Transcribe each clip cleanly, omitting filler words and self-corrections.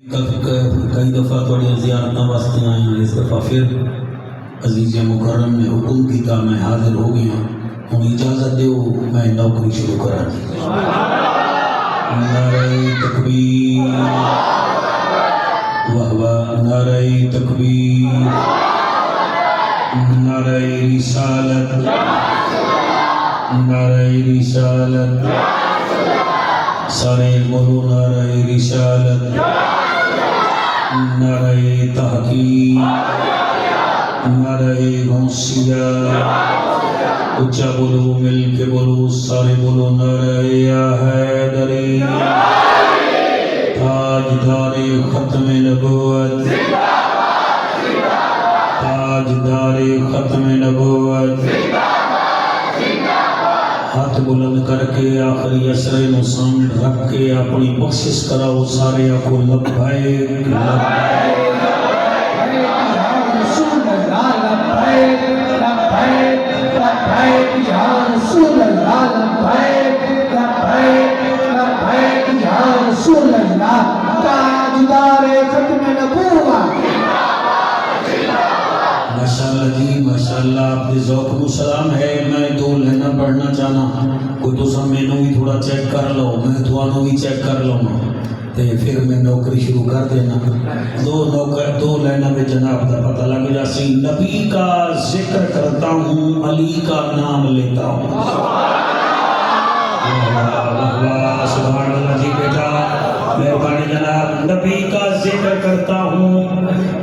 کئی دفعہ تھوڑی زیارتوں واسطے آئے ہیں، اس دفعہ پھر عزیز مکرم نے حکم کیا، میں حاضر ہو گیا ہوں، اجازت دیو میں نوکری شروع کرا دی۔ نعرہ تکبیر، واہ واہ، نعرہ تکبیر، نعرہ رسالت، نعرہ رسالت، سارے بولو نعرہ رسالت، نعرہ تحقیق، نعرہ غوثیہ، اچھا بولو، مل کے بولو، سارے بولو نعرہ یا حیدری، تاجدار ختم نبوت، تاجدار ختم نبوت، ہاتھ بلند کر کے آخری اسرے نو سامنے رکھ کے اپنی بخشش کراؤ، سارے کو لبیک لبیک یا رسول اللہ، لبیک لبیک لبیک یا رسول اللہ، تاجدار ختم نبوت۔ ماشاءاللہ جی، ماشاءاللہ، آپ کے ذوق کو سلام ہے۔ میں دو لینا پڑھنا چاہنا، کوئی تو سب میں بھی تھوڑا چیک کر لو، میں تو بھی چیک کر لوں تے پھر میں نوکری شروع کر دینا۔ دو لینا میں جناب کا پتہ لگ جاسی، نبی کا ذکر کرتا ہوں، علی کا نام لیتا ہوں۔ سبحان اللہ جی بیٹا، مہربانی جناب، نبی کا ذکر کرتا ہوں،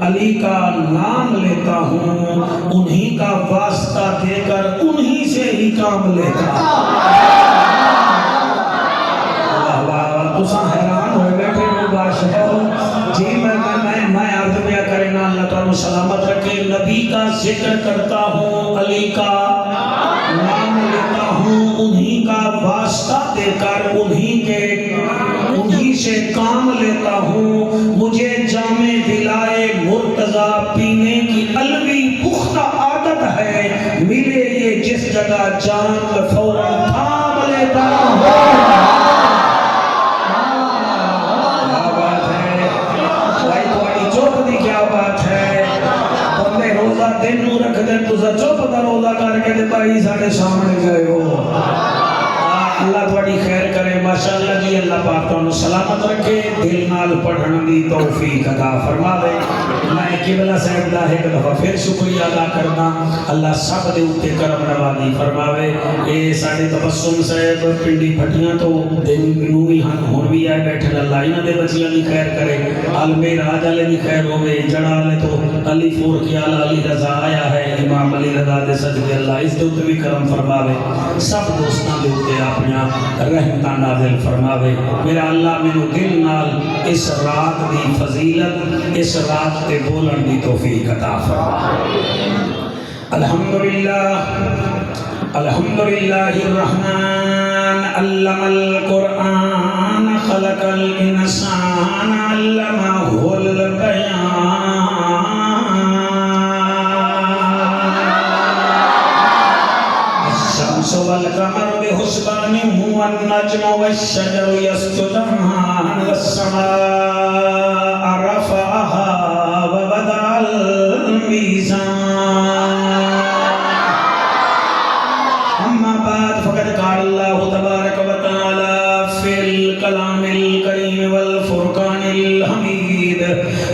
علی کا نام لیتا ہوں، انہی کا واسطہ دے کر انہی سے ہی کام لیتا ہوں۔ تسا حیران ہوئے بیٹھے مباشر ہو جی، میں عرض بیا کرنا، اللہ تعالیٰ سلامت رکھے۔ نبی کا ذکر کرتا ہوں، علی کا نام لیتا ہوں، انہی کا واسطہ دے کر انہی سے کام لیتا ہوں۔ مجھے جام ولائے مرتضیٰ پینے کی الوی پختہ عادت ہے، ملے یہ جس جگہ جان فوراً تھام لیتا ہوں۔ دن نو رکھ دیں تو چپ دا روزہ کر کے دے بھائی ساڑھے سامنے گئے ہو۔ اللہ تھوڑی خیر کرے، ماشاءاللہ جی، اللہ پاک تو سلامت رکھے، دل نال پڑھن دی توفیق عطا فرما دے۔ میں قبلہ صاحب دا ایک دفعہ پھر شکریہ ادا کرنا، اللہ سب دے اوپر کرم نوازی فرماوے۔ اے ساڈے تبسم صاحب پنڈی پھٹیاں تو دن نو ہی ہن بھی آئے بیٹھے، اللہ انہاں دے بچیاں دی خیر کرے، عالم راج والے دی خیر ہوے، جڑا والے تو علی فور کی علی رضا آیا ہے، امام علی رضا دے صدقے اللہ اس دے اوپر بھی کرم فرماوے، سب دوستاں دے اوپر اپنی رحمتاں نازل فرماوے۔ میرا اللہ میرے دل نال اس رات دی فضیلت، اس رات تے بولن دی توفیق عطا فرمائے۔ الحمدللہ، الحمدللہ الرحمن، علم القرآن، خلق الانسان، علمہ البیان، الشمس والقمر بحسبان، هو النجم والشجر يسجدان، والسماء رفعها ووضع الميزان، أما بعد فقد قال الله تبارك وتعالى في الكلام الكريم والفرقان الحميد،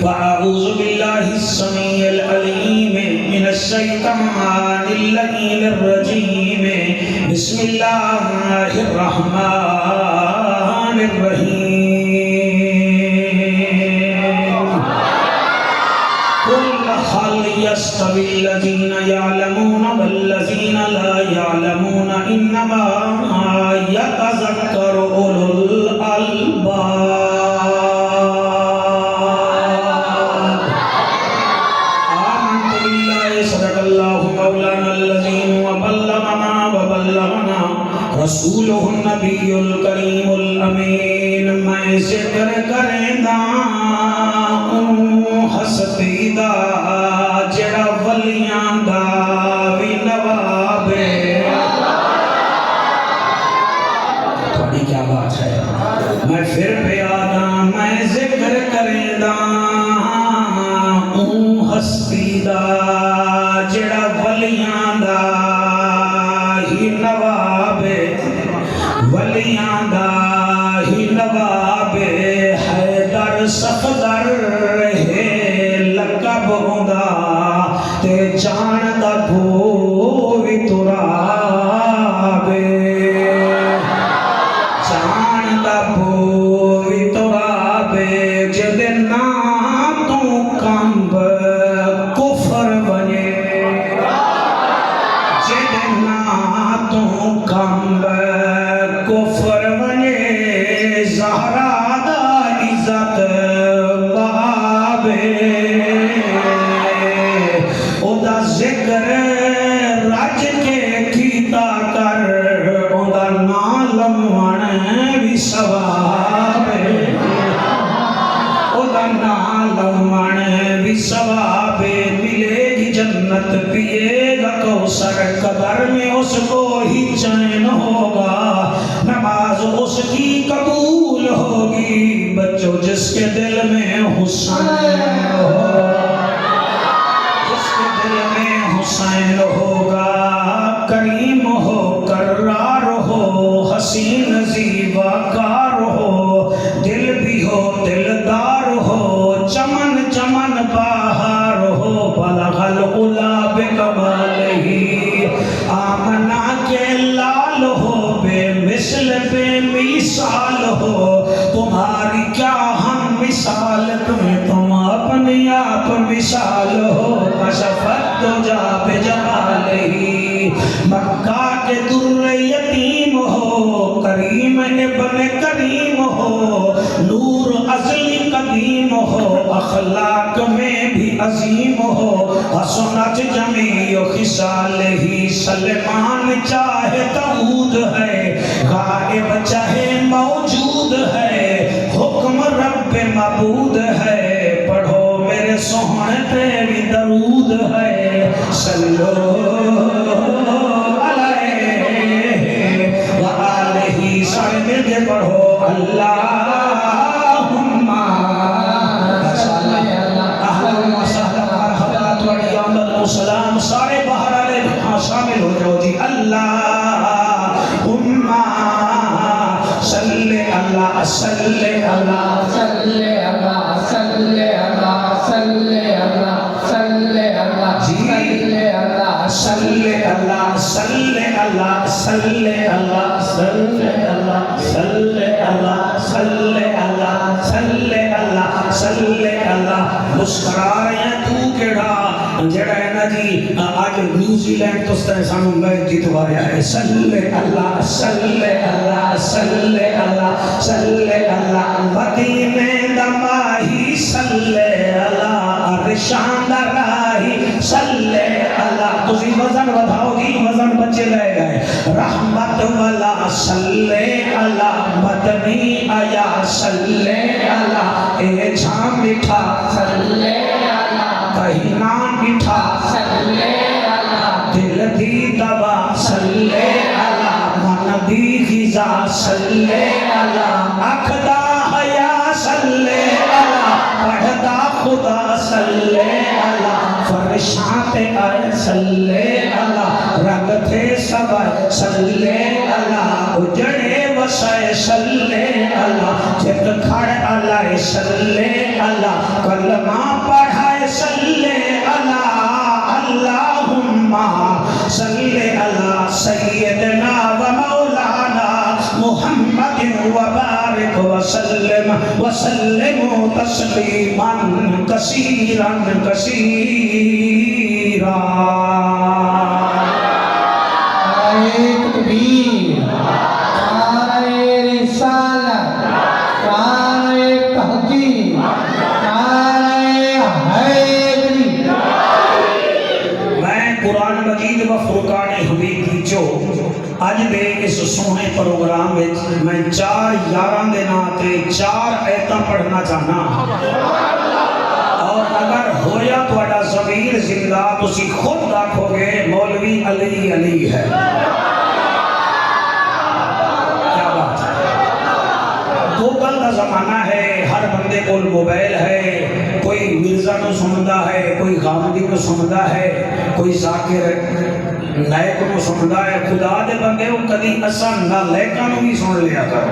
وأعوذ بالله السميع العليم من الشيطان اللعين الرجيم، بسم الله الرحمن الرحيم، قل هل يستوي الذين يعلمون والذين لا يعلمون، إنما يتذكر أولو الألباب۔ آمنت بالله، صدق الله مولانا العظيم، وبلغنا رسوله النبی الکریم الامین۔ میں ذکر کرنا ہستی دا جڑا ولیاں دا بھی نواب ہے۔ تھوڑی کیا بات ہے، میں پھر پہ آدھا، میں ذکر کرنا لگدا ہستی دا جڑا ولیاں دا ہی نواب ولیاں دا ہی نواب حیدر صفدر ہے لقب ہوندا تے جان دا بھو وی تراب جان دا بھو وی تراب جدے نام تو کمب کفر بنے جدے نام تو کمب کفر بنے زہرا دا عزت بابے او دا ذکر رج کے کیتا کر او دا نالم وان بھی ثواب او دا نالم وان بھی ثواب ملے گی جنت پیے گا کوثر قبر میں اس کو ہی چین ہوگا نماز اس کی قبول ہوگی بچوں جس کے دل میں حسین ہو جس کے دل میں حسین ہوگا کریم ہو کرار ہو حسین زیبا کار ہو دل بھی ہو دلدار ہو چمن چمن بہار ہو بلغ العلا بکمالہ آمنا کے لال ہو بے مثل بے مثال ہو تمہاری کیا ہم مثال تم اپنی آپ مثال ہو کشفت تو جا بے جمالہ مکہ کے در یتیم ہو کریم ابن کریم ہو نور ازلی قدیم ہو اخلاق میں بھی عظیم ہو حسنت جمیع خصال ہی سلمان چاہے داؤد ہے غائب چاہے موجود ہے حکم رب معبود ہے پڑھو میرے سوہنے پہ بھی درود ہے صلو علیہ وآلہ سارے مل کے پڑھو اللہم سلام سارے باہر آلے شامل ہو جاؤ جی اللہم صلی اللہ صلی اللہ صلی اللہ صلی اللہ صلی اللہ صلی اللہ صلی اللہ صلی اللہ صلی اللہ صلی اللہ صلی اللہ صلی اللہ صلی اللہ صلی اللہ صلی اللہ مسکرا رہے ہیں تو کیڑا جڑا ہے نا جی آج نیوزی لینڈ تو سانو میچ جتوایا ہے صلی اللہ صلی اللہ صلی اللہ صلی اللہ مدینے دا ماہی صلی اللہ ارشان دا راہی صلی اللہ تسی وزن بتاؤ گی وزن بچے لے گئے رحمت والا صلی اللہ مدنی آیا صلی اللہ اے جھام مٹھا صلی اللہ کہیں نام مٹھا صلی اللہ دل دی دوا صلی اللہ من دی غذا صلی اللہ اکھدا حیا صلی اللہ پڑھدا خدا صلی اللہ فرشاں تے آئے صلی اللہ رنگ تھے سبائے صلی اللہ اجڑے وسائے صلی اللہ جت کھڑ اللہ صلی اللہ کلمہ پڑھائے صلی اللہ اللہم صلی اللہ سیدنا و مولانا محمد و بارک وسلم وسلم تسلیما کثیرا کثیرا نعرہ تکبیر نعرہ رسالت نعرہ تحقیق نعرہ حیدری میں قرآن مجید و فرقان حمید وچوں اج دے اس سونے پروگرام وچ میں 4/11 دے نام تے 4 آیتاں پڑھنا چاہنا اور اگر ہویا تہاڈا ضمیر زندہ تسی خود آکھو گے مولوی علی علی ہے گوگل کا زمانہ ہے ہر بندے دے کول موبائل ہے، کوئی مرزا نو سندا ہے، کوئی غامدی نو سندا ہے، کوئی ذاکر نائک نو سندا ہے، خدا دے بندے وہ کدی اساں نالیکاں نو بھی سن لیا کر۔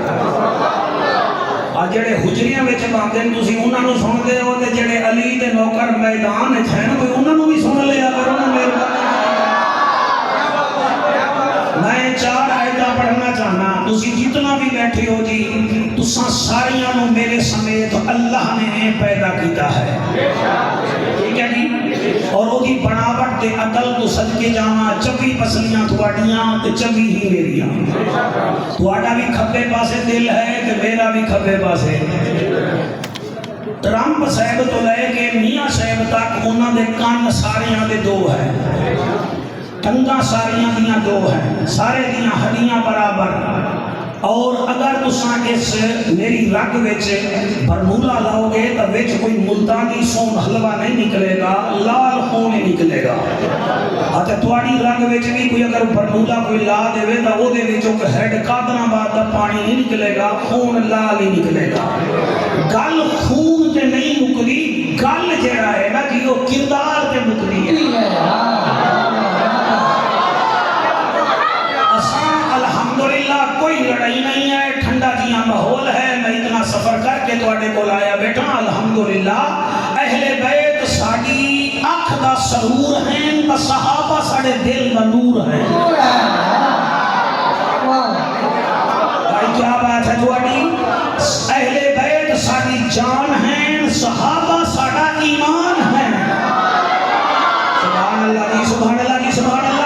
آ جڑے حجریاں وچ باندے تسی انہاں نو سن دے ہو تے جڑے علی دے نوکر میدان وچ ہیں کوئی انہاں نو بھی سن لیا کرو نا مہربانی۔ میں 4 آیتاں پڑھنا چاہنا، تسی جتنا بھی بیٹھے ہو جی تساں ساریاں نو میرے سمیت اللہ نے پیدا کیتا ہے، ٹھیک ہے جی؟ اور وہ دی بناوٹ تے عقل تو صدقے جاواں 24 پسلیاں تھوڑیاں تے 24 ہی میریاں، تھوڑا بھی کھبے پاسے دل ہے تے میرا بھی کھبے پاسے۔ ٹرمپ صاحب تو لے کے میاں صاحب تک انہاں دے کان ساریاں دے 2 ہیں، ٹنگاں ساریاں دیاں 2 ہیں، سارے دیاں ہڈیاں برابر۔ اور اگر تساں اس میری رگ وچ برمولا لاؤ گے تو وچ کوئی ملتانی سون حلوہ نہیں نکلے گا، لال خون ہی نکلے گا۔ تے تھوڑی رگ وچ بھی کوئی اگر برمولا کوئی لا دے تو او دے وچوں ہیڈ قادرآباد دا پانی نہیں نکلے گا، خون لال ہی نکلے گا۔ گل خون تے نہیں مکدی، گل جڑا ہے نا کہ وہ کردار تے مکدی ہے۔ الحمدللہ کوئی لڑائی نہیں ہے، ٹھنڈا جیاں ماحول ہے، میں اتنا سفر کر کے تواڈے کول آیا بیٹھا الحمدللہ۔ اہل بیت ساڈی اکھ دا سرور ہیں تے صحابہ ساڈے دل دا نور ہیں۔ بھائی کیا بات ہے تواڈی؟ اہل بیت ساڈی جان ہیں، صحابہ ساڈا ایمان ہے۔ سبحان اللہ جی، سبحان اللہ جی، سبحان اللہ۔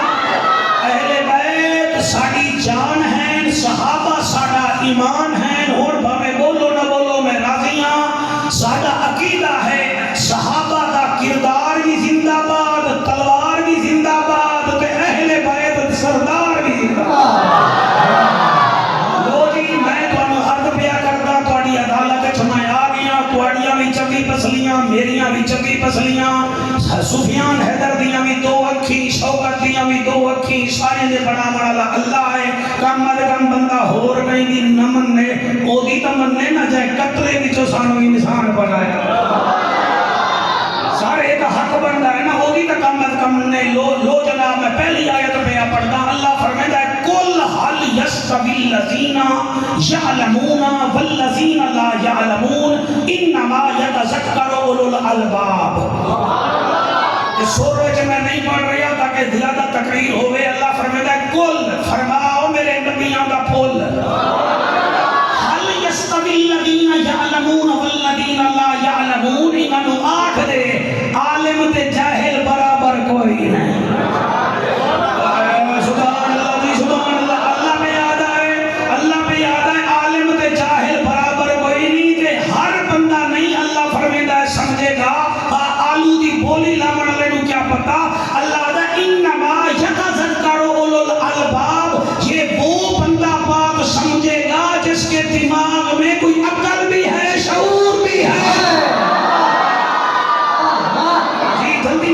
ساڑی جان ہے، صحابہ ساڑا ایمان ہے، اور بھامے بولو نہ بولو میں راضی ہاں۔ ساڑا عقیدہ ہے صحابہ دا کردار بھی زندہ باد، تلوار بھی زندہ باد، تے اہل بیت سردار بھی زندہ باد۔ لو جی میں تانوں عرض پیا کردا تہاڈی عدالت وچ میں آ گیا، تہاڈیاں بھی 24 پسلیاں، میریاں بھی 24 پسلیاں، سفیان حیدر دیاں بھی 2 اکھی، شوکت دیاں بھی 2 اکھی، سارے دے بڑا والا اللہ ہے۔ کم از کم بندہ ہور کہیں دی نہ مننے، او دی تا مننے نہ جائے، قطرے وچوں سانو انسان بنایا۔ سارے دا حق بندا ہے نا، او دی تا کم از کم نے لو جناب میں پہلی آیت پہ پڑھدا، اللہ فرمائے کل حل یستوی الذین یعلمون والذین لا یعلمون انما یتذکر اولو الالباب۔ اس سورہ میں نہیں پڑھ رہا تاکہ زیادہ تقریر ہوئے، اللہ فرمائے کل فرماؤ میرے نبیوں کا پھول، حل یستوی الذین یعلمون والذین لا یعلمون، انہوں آٹھ دے عالم تے جاہل برابر کوئی نہیں۔ سبحان اللہ جی، سبحان اللہ۔ اللہ پہ یاد آئے، اللہ پہ یاد آئے، عالم تے جاہل برابر کوئی نہیں، تے ہر بندہ نہیں اللہ فرمائے سمجھے گا۔ آلو دی بولی لامن لینو کیا پتا، اللہ دا انما یتذکر اولو الالباب، یہ وہ بندہ بات سمجھے گا جس کے دماغ میں کوئی عقل بھی ہے، شعور بھی ہے۔ جی جلدی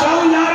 4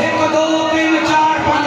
1 2 3 4 5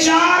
4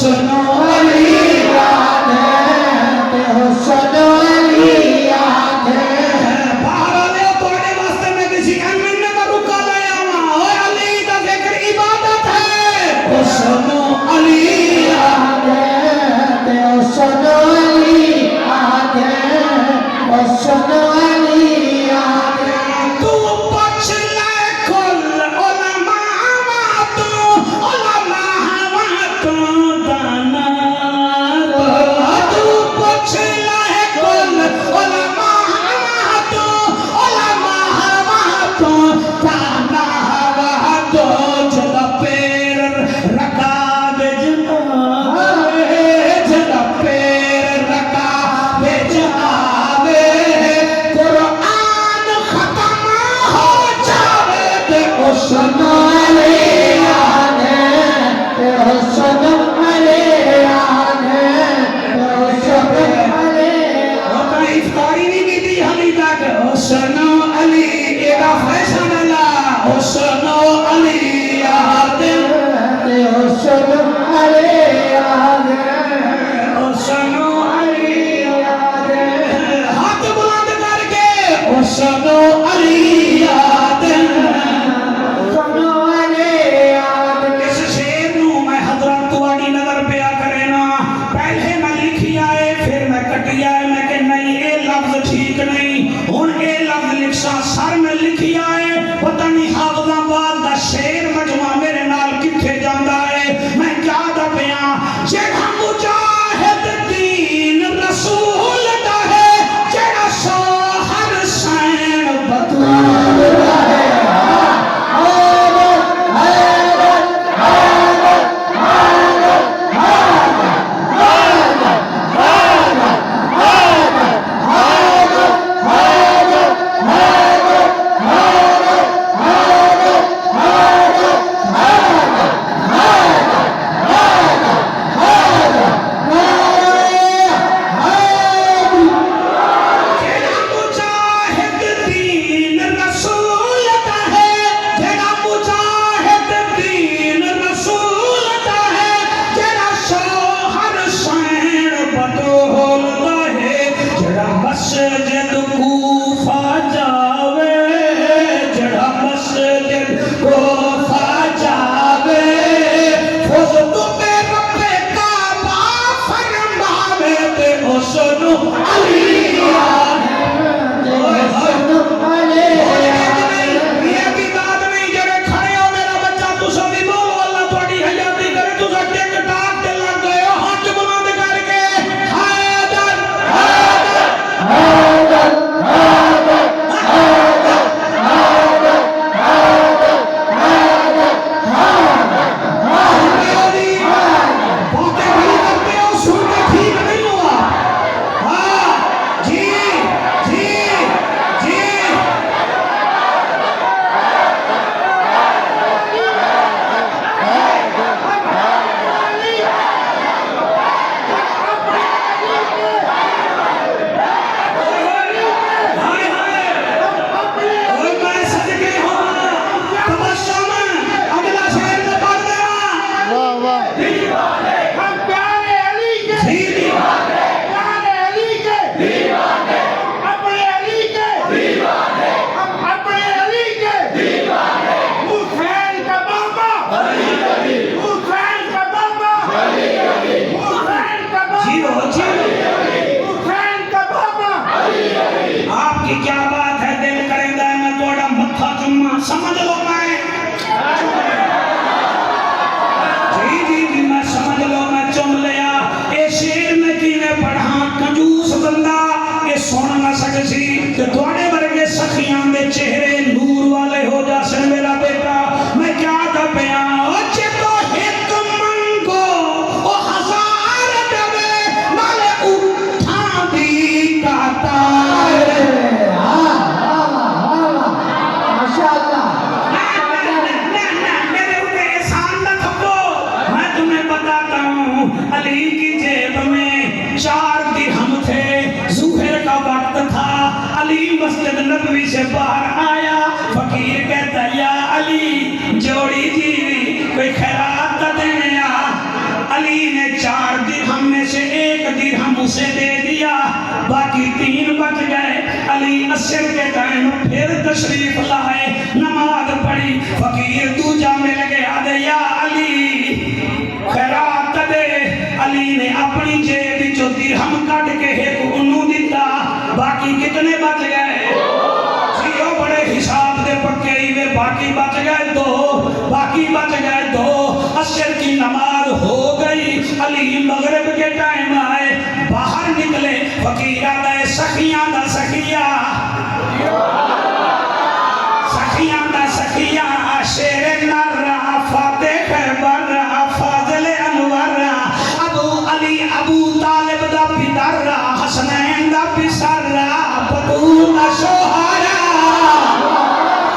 حسن علی یاد ہے حسن علی یاد ہے باہر آلے توڑے واسطے میں کسی امن کا رکا لے آنا اوے علی کا ذکر عبادت ہے حسن علی یاد ہے حسن علی یاد ہے حسن علی یاد ہے تو پچھ لے کل علماء تو دانا تو پچھ لے کل علماء تو دانا تو جدا پیر رکا جدا پیر رکا جاوے قرآن ختم ہو جاوے تے حسن علی یاد ہے حسن علی یاد ہے حسن علی ہوتا افطاری نہیں کی تھی حلی تک حسن علی ایک فیشن اللہ حسن علی یاد حسن علی یاد ہے حسن علی یاد ہاتھ بلند کر کے حسن علی یاد حسن علی یاد اس شیر نو میں حضرت تواڈی نظر پیا کرے نا پہلے میں لکھی آئے پھر میں کٹی آئے میں کہ نہیں اے لفظ ٹھیک نہیں ہن اے لفظ لکھا سر میں لکھی آئے پتہ نہیں حافظ آباد دا شیر مجمع میرے نال کتھے جاندا ہے میں کیا دا پیاں جڑا مجاہد دین رسول دا ہے جڑا شوہر سین بطول دا ہے سمجھ لو میں جی میں سمجھ لو میں چم لیا اے شیر میں کینے پڑھا کنجوس بندہ اے سن نہ سکسی کہ تواڈے ورگے سخیاں دے چہرے نور والے ہو جا سن میرا بیٹا میں کیا دا پیاں او چتو ہک منگو او ہزار دے نالے اٹھاں دی کاتار علی کی جیب میں 4 درہم تھے ظہر کا وقت تھا علی مسجد نبوی سے باہر آیا فقیر کہتا یا علی جوڑی جیوی کوئی خیرات دینے آ علی نے اسے دے دیا، باقی 3 بچ گئے۔ علی عصر کے ٹائم پھر تشریف لائے، نماز پڑھی، فقیر دوجا مل گیا دے یا علی خیرات دے۔ علی نے اپنی جیب جو درہم کٹ کے ایک انہوں دیتا، باقی کتنے بچ گئے؟ جیو بڑے حساب دے پکے ہی باقی بچ گئے 2، باقی بچ گئے 2۔ عصر کی نماز ہو گئی، علی مغرب کے ٹائم آئے، باہر نکلے، فقیر آدھا ہے سخیاں دا سخیہ، سخیاں دا سخیہ، شیر نر فاتح خیبر فاضل انور، ابو علی ابو طالب دا پدر، حسنین دا پسر، بطول دا شوہر،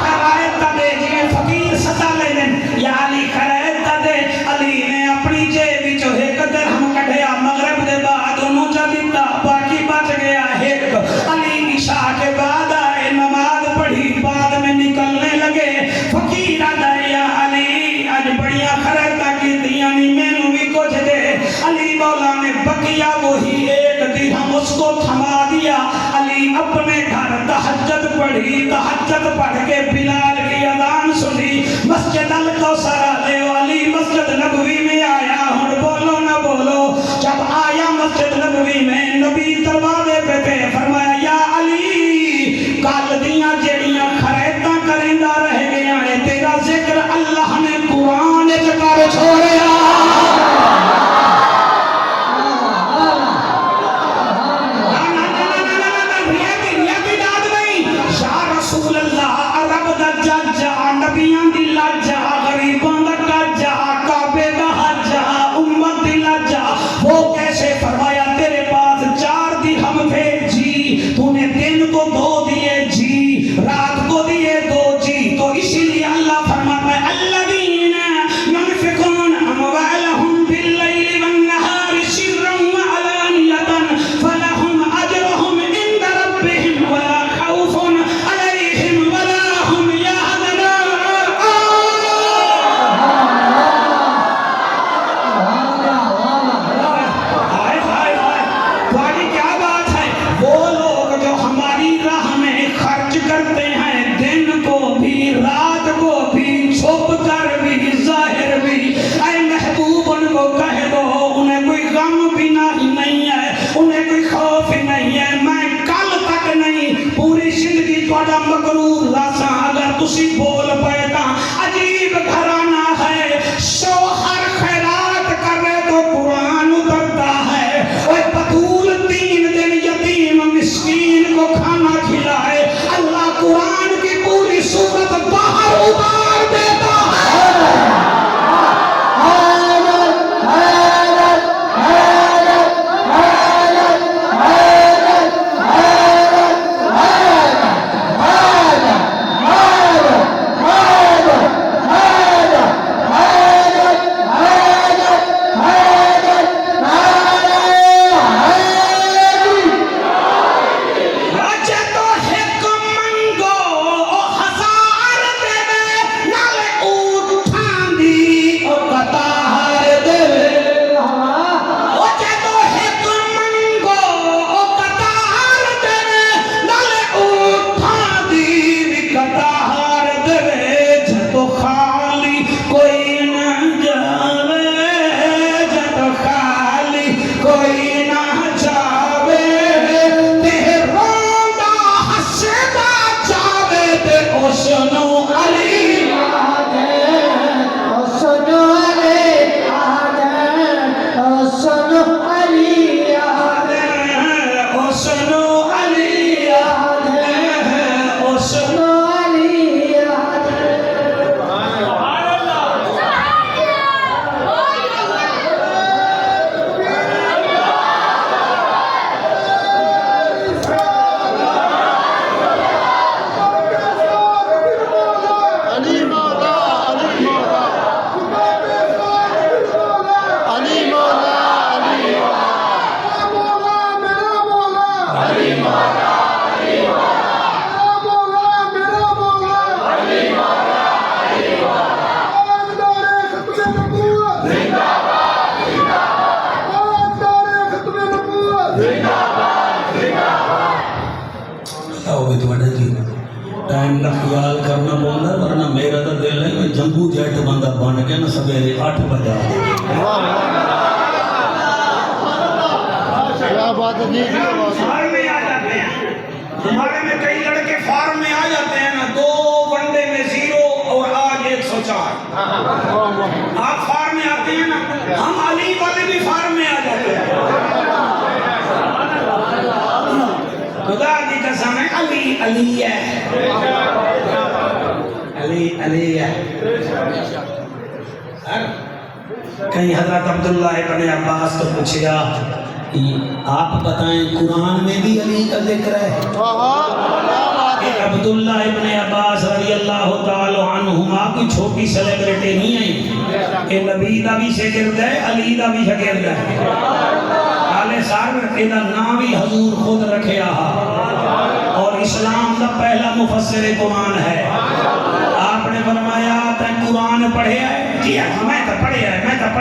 خرائط دے جی فقیر ستا لے دن یا علی خرائط دے۔ علی نے اپنی جیب جو ایک درہم کٹھیا، مغرب دے بعد انہوں جا دیتا، باقی بچ گیا ایک۔ علی عشاء کے بعد آئے، نماز پڑھی، بعد میں نکلنے لگے، فقیر آدھا یا علی آج بڑیاں خرائطہ کی دیا نہیں، میں نو بھی کچھ دے۔ علی مولا نے بقیہ وہی 1 درہم اس کو تھما دیا۔ علی اپنے گھر تہجد پڑھی، تہجد پڑھ کے بلال کی اذان سنی، مسجد الکوثر آلے والی مسجد نبوی میں آیا، ہن بولو نہ بولو، جب آیا مسجد نبوی میں نبی دروازے پہ تھے، فرمایا یا علی کل دیاں جڑیاں خرائطاں کریندا رہ گیا ہے، تیرا ذکر اللہ نے قرآن وچ کر چھوڑیا۔ نبیان دی لاجا، غریبان دا کاجا، کعبے دا حجا، امت دی لاجا، وہ کیسے جنگو جیٹ بندہ بن کے نا سویرے 8 بجے کیا بات ہے جی فارم میں آ جاتے ہیں ہمارے میں کئی لڑکے فارم میں آ جاتے ہیں نا 2 ون ڈے میں 0 اور آج 104 آپ فارم میں آتے ہیں نا ہم علی والے بھی فارم میں آ جاتے ہیں خدا کی قسم ہے علی علی ہے علی علی ہے کہیں حضرت عبداللہ ابن عباس کو پوچھا آپ بتائیں قرآن میں بھی علی کا ذکر ہے عبداللہ ابن عباس رضی اللہ تعالی عنہما کی چھوٹی سیلیبریٹی نہیں ہے کہ نبی دا بھی شاگرد ہے علی دا بھی شاگرد ہے آلے صاحب ایدہ نام بھی حضور خود رکھے آہا اور اسلام دا پہلا مفسر قرآن ہے آپ نے فرمایا تے قرآن پڑھے ہے جی میں تو پڑھے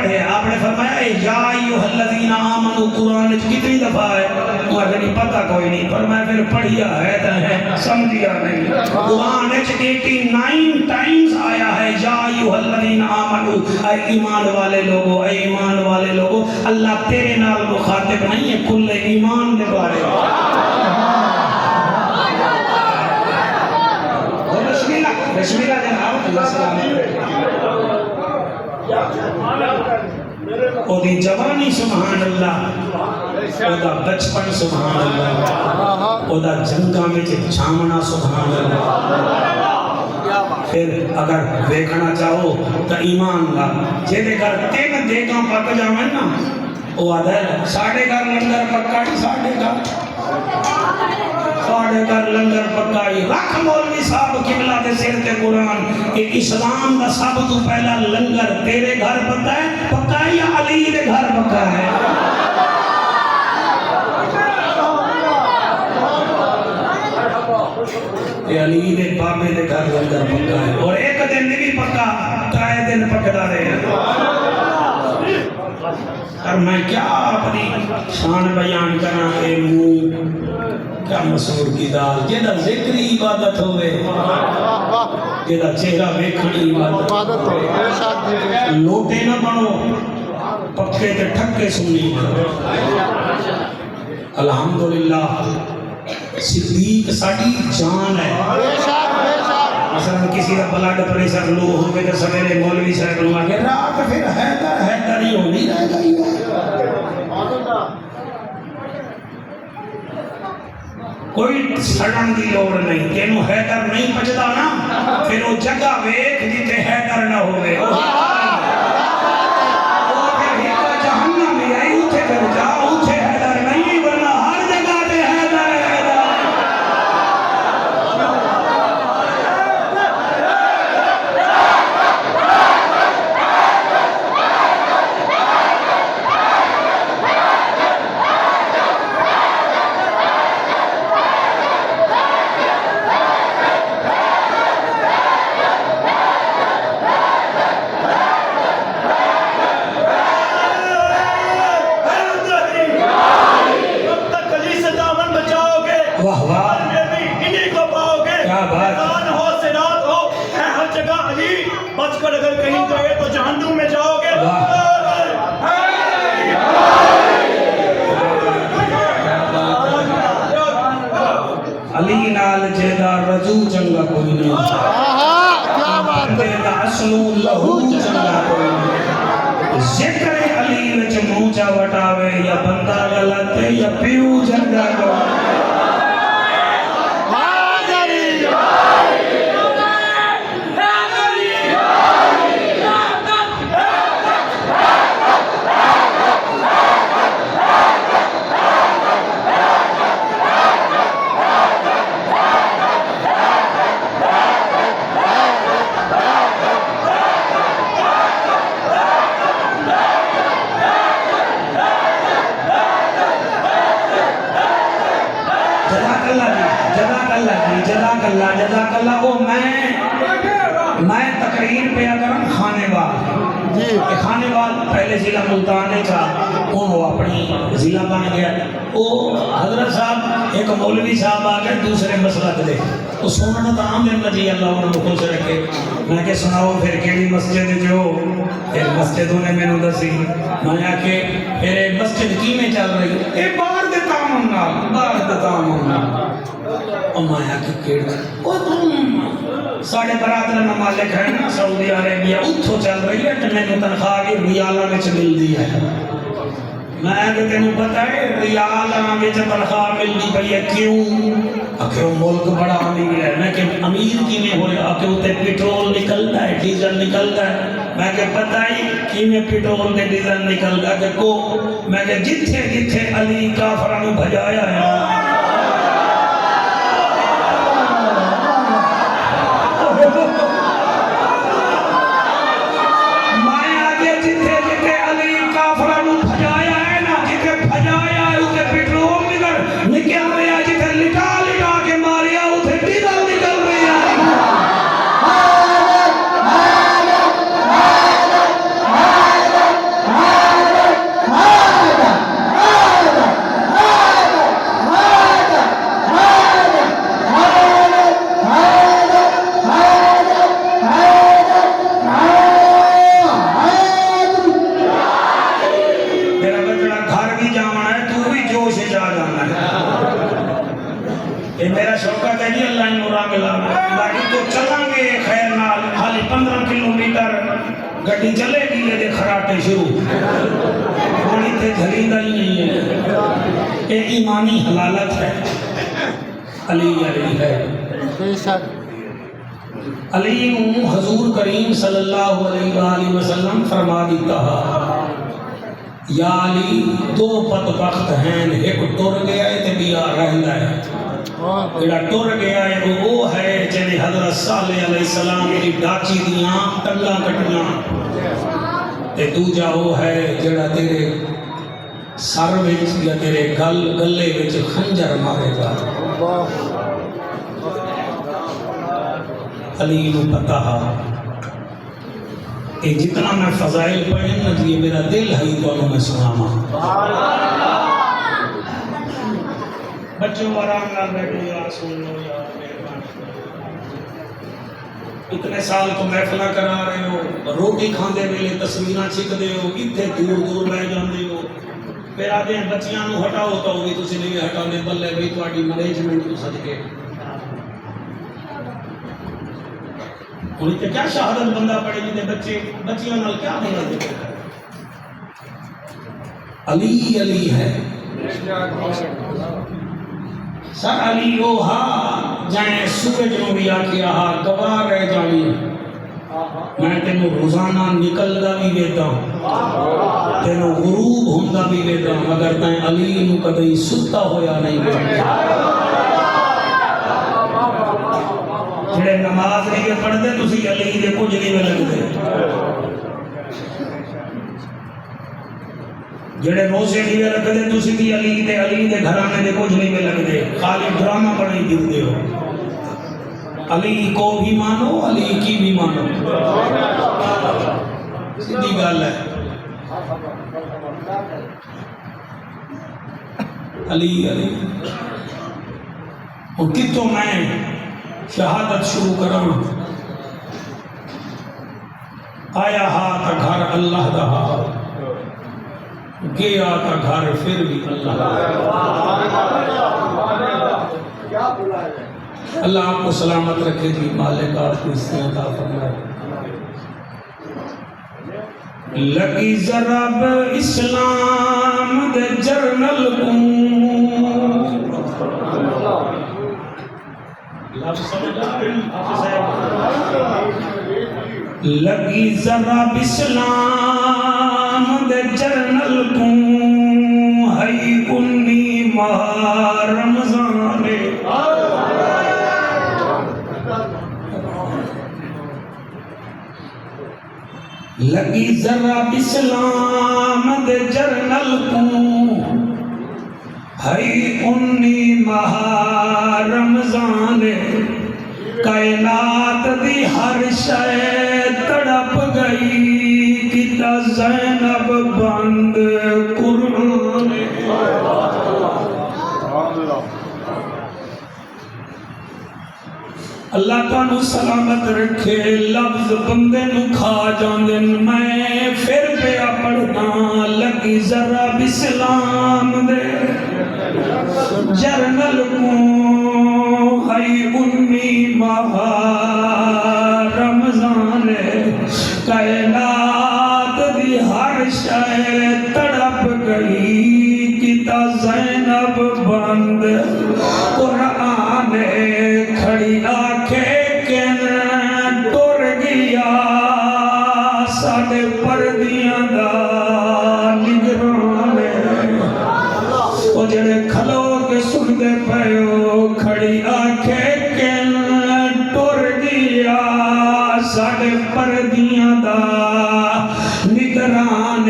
ہے آپ نے فرمایا یا ایوہ الذین آمنوا قرآن کتنی دفعہ ہے مجھے نہیں پتہ کوئی نہیں پر میں پھر پڑھیا ہے تو ہے سمجھیا نہیں قرآن 89 ٹائمز آیا ہے یا ایوہ الذین آمنوا اے ایمان والے لوگو اللہ تیرے نال مخاطب نہیں ہے کل ایمان دے بارے بسم اللہ جناب اللہ سلامت او دی جوانی سبحان اللہ او دا بچپن سبحان اللہ او دا جنگا میں چھامنا سبحان اللہ پھر اگر دیکھنا چاہو تو ایمان لا جے دے گھر 3 دیگاں پک جاویں نا او آدھا ساڑھے گھر لنگر پکائی ساڑھے گھر لنگر پکائی رکھ مولوی صاحب قبلہ دے سیر تے قرآن کہ اسلام دا سب تو پہلا لنگر تیرے گھر پکائی یا علی دے گھر پکائی یہ علی دے بابے دے گھر لنگر پکائی اور ایک دن نہیں پکا 3 دن پکڑا رہے ہیں اور میں کیا اپنی شان بیان کرنا اے منہ کیا مسور کی دال جیدہ ذکری عبادت ہوئے جیدہ چہرہ ویکھنی عبادت ہوئے لوٹے نہ بنو پکے تے ٹھکے سنی الحمدللہ صدیق ساڑی جان ہے مثلا کسی کا بلڈ پریشر لو ہوئے تو سویرے مولوی صاحب لوں آگے رات پھر حیدر ہی ہونی رہ گئی کوئی سڑن دی لوڑ نہیں کینو حیدر نہیں پچھتا نا پھر وہ جگہ ویک جیتے حیدر نہ ہوئے وہ پھر ہیتا جہنم میں آئی اٹھے کر جا اٹھے حیدر نہیں ورنہ ہر جگہ دے حیدر علی نال جیدہ رجو چنگا کوئی نہیں جیدہ اصلو لہو چنگا کوئی نہیں ذکر علی وچ موچا وٹاوے یا بندہ غلط ہے یا پیو چنگا کوئی جزاک اللہ وہ میں تقریر پہ اگر خانے با کہ کھانے والا پہلے ضلع ملتان تھا وہ اپنی ضلع بن گیا. وہ حضرت صاحب ایک مولوی صاحب آ گئے دوسرے مسلک دے وہ سننا تو عام دن جی اللہ انہوں نے خوش رکھے. میں کہ سناؤ پھر کیڑی مسجد جو پھر مسجدوں نے میں نے دسی. میں آ کے پھر ایک مسجد کی میں چل رہی ہے یہ باہر دے تعامل نال باہر دے تعامل نال. اور میں آ کے کیڑا وہ تم ساڑھے برادر ممالک ہے نا سعودی عربیہ اتھو چل رہی ہے کہ میں نے تنخواہ کی ریالہ میں مل دی ہے. میں کہ تینوں پتہ ہے ریالہ میں تنخواہ ملتی پئی ہے کیوں؟ کہ وہ ملک بڑا امیر ہے. میں کہ امیر کی میں ہوئے کہ اتنے پیٹرول نکلتا ہے ڈیزل نکلتا ہے. میں کہ پتہ ہی کہ میں پیٹرول نے ڈیزل نکلتا ہے کہ کو میں کہ جتھے جتھے علی کافرانو بھجایا ہے گڈی چلے گی یہ خراٹے شروع پانی تے جھلیندہ ہی نہیں ہے. یہ ایمانی حلالت ہے. علی علی ہے علی نو حضور کریم صلی اللہ علیہ وآلہ وسلم فرما دیتا یا علی دو بدبخت ہیں ایک ٹر گیا ہے تے بیا رہندا ہے. جڑا ٹر گیا ہے وہ ہے جنہیں حضرت صالح علیہ السلام کی ڈاچی دیاں ٹنگاں کٹیاں تے دوجا وہ ہے جڑا تیرے سر وچ یا تیرے گلے وچ خنجر مارے گا. علی نو پتہ کہ جتنا میں فضائل پڑھیں نا یہ میرا دل ہے تو میں سناما. بچوں آرام نہ بیٹھو یا سن لو یا اتنے سال تو محفلہ کرا رہے ہو روٹی کھاندے ویلے تصویراں چھکدے ہو اتنے دور دور بہ جاندے ہو پھر آدھے بچیاں نو ہٹاؤ تو بھی تسی نہیں ہٹاندے بلے بھئی تہاڈی مینجمنٹ تو صدقے. انہیں کیا شہادت بندہ پڑے جی بچے بچیاں نال کیا بندہ دے. علی علی ہے سر علی وہ ہاں جائیں سورج نو بھی آکیا ہاں گواہ رہ جانی. میں تینوں روزانہ نکلدا بھی ویدا تینوں غروب ہوندا بھی ویدا مگر تائیں علی نو کدی ستا ہویا نہیں. جڑے نماز نہیں پڑھتے تسی علی دے کچھ نہیں لگتے. جڑے روزے نہیں رکھتے تسی بھی علی دے گھرانے دے کچھ نہیں لگتے خالی ڈرامہ بنائی دیندے ہو. علی کو بھی مانو علی کی بھی مانو سیدھی گل ہے. علی علی اور کتوں میں شہادت شروع کروں. آیا ہاتھ گھر اللہ دا گیا کا گھر پھر بھی اللہ. اللہ آپ کو سلامت رکھے جی مالک آپ کو اس سے عطا فرمائے. لگی ضرب اسلام دے جرنل کو لگی ضرب اسلام دے جرنل کو ہے 19 ماہ رمضان. لگی ضرب اسلام دے جرنل کو ہے 19 ماہ رمضان. کائنات دی ہر شے تڑپ گئی کہ کیتا زینب بند قرآن اللہ تعالیٰ سلامت رکھے لفظ بندے نو کھا جاندن میں پھر پیا پڑھنا لگی ذرا بسلام دے جرنل کو ہائی 19 ماہ رمضان کائنات دی ہر شے تڑپ گئی کیتا زینب بند قرآن کھڑی آنکھیں کن ٹر گیا ساڑے پردیاں دا نگران او جڑے کھلو کے سن دے پیو کھڑی آنکھیں کن ٹر گیا ساڑے پردیاں دا نگران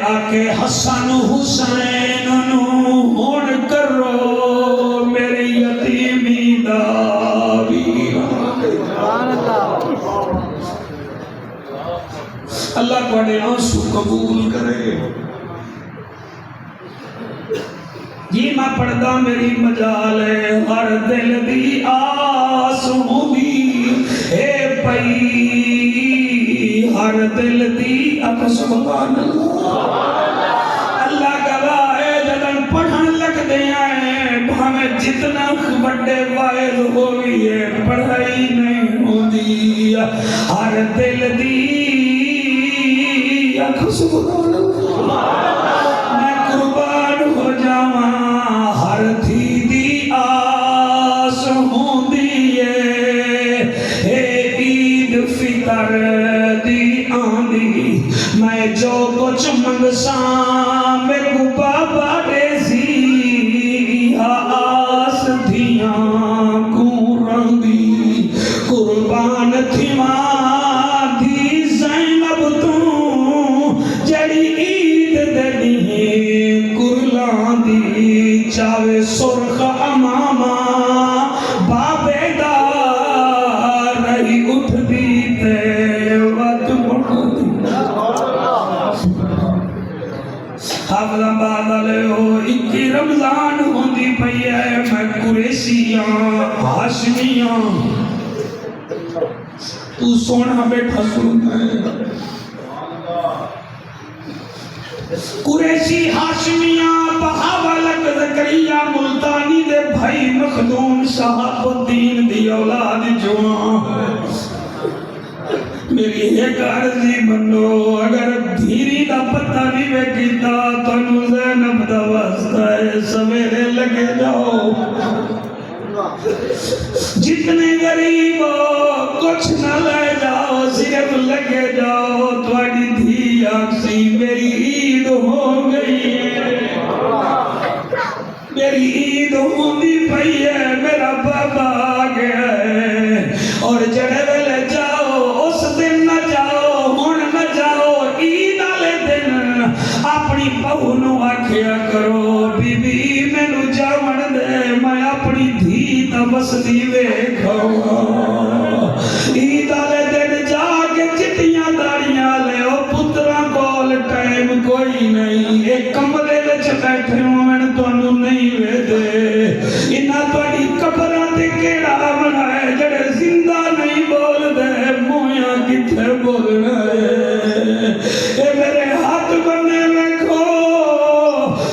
آکے حسن حسین نو ہون کرو میری یتیمی دا اللہ بڑے آنسو قبول کرے جی میں پڑھدا میری مجال ہے ہر دل دی آس ہوندی اے پئی ہر دل دی سبحان اللہ گواہ ہے جدن پڑھن لگ دے آئے ہمیں جتنا بڑے وائد ہوئی ہے پڑھائی نہیں ہوندی ہر دل دی سبحان اللہ میں قربان ہو جاواں ہر تھی دی آس ہوندی ہے اے عید فطر دی آندی میں جو کچھ منگساں میں کو بابا دے سی آس دھیاں کو رندی قربان تھی ماں دی زینب تو جڑی عید دنی قرلان دی چاوے سرخ اماما بابے دا رہی اٹھ دی تے وقت مڑی حافظ آباد والے ہو 21 رمضان ہوندی پئی ہے میں قریشیاں ہاشمیاں تو سونا بیٹھا سنتا ہے قریشی ہاشمیاں بہاولک زکریہ ملتانی دے بھائی مخدوم صاحب الدین دی اولاد جوان میری ایک عرضی منو اگر دھیری دا پتہ نہیں ویکھیتا تو زینب دا واسطہ ہے سویرے لگے جاؤ جتنے غریب ہو کچھ نہ لے جاؤ صرف لگے جاؤ تھوڑی دھی آکسی میری عید ہو گئی ہے میری عید ہوندی پئی ہے میرا بابا آ گیا ہے اور جڑے ویلے جاؤ اس دن نہ جاؤ ہن نہ جاؤ عید والے دن اپنی بہو نو آکھیا کرو بی بی مینو جاون دے میں اپنی دھی دا بسدی ویکھاں عید والے دن جا کے چٹیاں داڑیاں لے او پتراں کول ٹائم کوئی نہیں ایک کمرے وچ بیٹھے ہوون تانوں نہیں ویندے انہاں تہاڈی قبراں تے کیڑا بنائے جڑے زندہ نہیں بول دے مویاں کتھے بولنا ہے اے میرے ہاتھ بنے ویکھو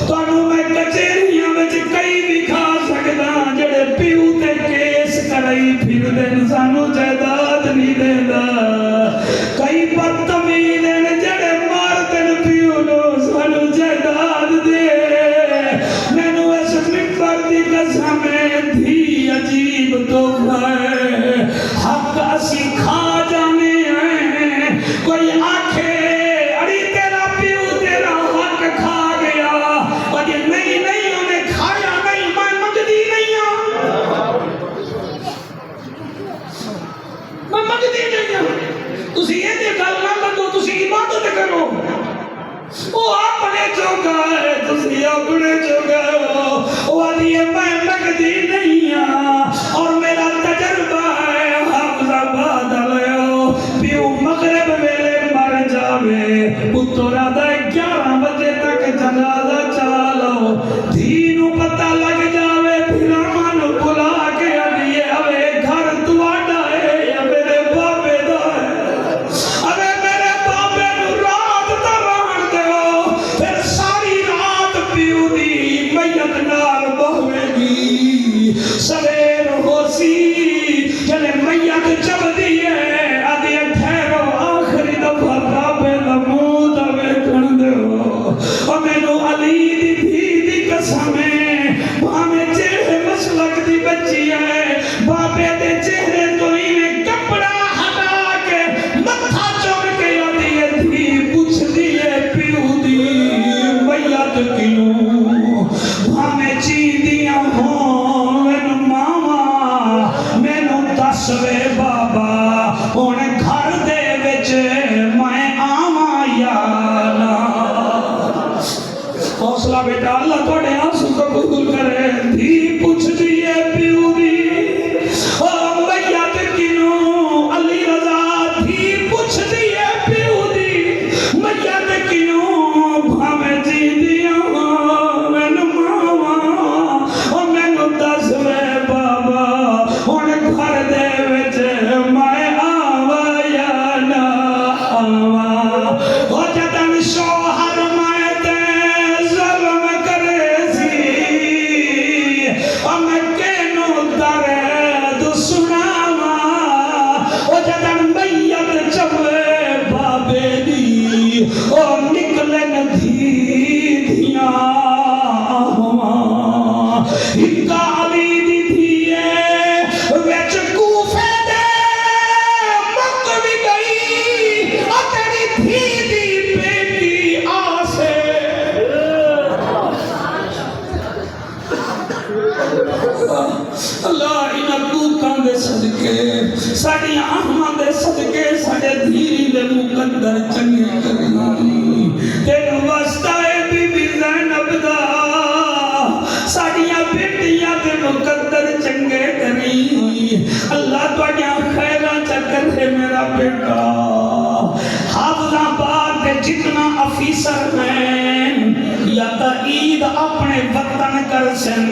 تانوں میں کچہریاں وچ کئی بھی کھا سکدا جڑے پیو تے کیس کرائی پھر دن سانوں جائیداد نہیں دیندا کئی بدتمیز نے جڑے مار دن پیو نو سانوں جائیداد دے مینوں اس ممبر دی قسم دھی عجیب تحفہ ہے حق اسی کھا جانے ہیں کوئی آنکھے اڑی تیرا پیو تیرا حق کھا گیا اور یہ نہیں انہیں کھایا نہیں میں مجدی نہیں ہوں میں مجدی نہیں ہوں تسی یہ دے گل نہ لگو تسی عبادت کرو وہ اپنے جوگا ہے تسی اپنے جوگا ہو وہ آدھیے میں مجدی نہیں ہوں اور میرا تجربہ ہے حافظ آباد علیہ پیو مغرب ویلے مر جاوے پترا دا 11 بجے تک جنازہ چلا لو دھی نو پتہ لگ جاوے بھراواں نو بلا کے آدیے اوے گھر تواڈا ہے یا میرے بابے دا ہے اوے میرے بابے نو رات دا رہن دیو پھر ساری رات پیو دی میت نال بہوے گی سویر ہو سی جلے میت جب دیئے آدھی ٹھہرو آخری دفعہ بابے دا منہ دا ویکھن دیو اور مینوں علی دی دھی دی قسم ہے بھاویں چہرے مسلک دی بچی ہے بابے دے چہرے تو ہی میں کپڑا ہٹا کے متھا چوم کے آدھی دھی پوچھ دیئے پیو دی میت کیوں بھاویں چیندیاں ہوں مینوں ماما مینوں دس وے بابا ہن گھر دے وچ میں آواں یا نہ حوصلہ بیٹا اللہ تھوڑے آنسو قبول کرے دھی پوچھ دیئے پیو دی او میت کیوں علی رضا دھی پوچھ دیئے پیو دی میت کیوں بھاویں جیندیاں مینوں ماما او مینوں دس وے بابا ہن گھر دے وچ میں آواں یا نہ آواں او جدن شوہر میں تے ظلم کرے سی او میں کینوں درد سناواں او جدن میت چوے بابے دی او نکلن دھیاں آواں ہکا علی دی دھیے وچ کوفے دے مک بھی گئی او تیری دھی دی بیٹی آسے اللہ انہاں کوکاں دے صدقے ساڈی آہاں دے صدقے ساڈے دھی دے مقدر چنگے کری تینوں واسطہ ہے بی بی زینب دا ساڈیاں بیٹیاں دے مقدر چنگے کری اللہ تواڈیاں خیراں چکر ہے میرا بیٹا حافظ آباد دے جتنا افیسر ہیں یا تا عید اپنے وطن کر سن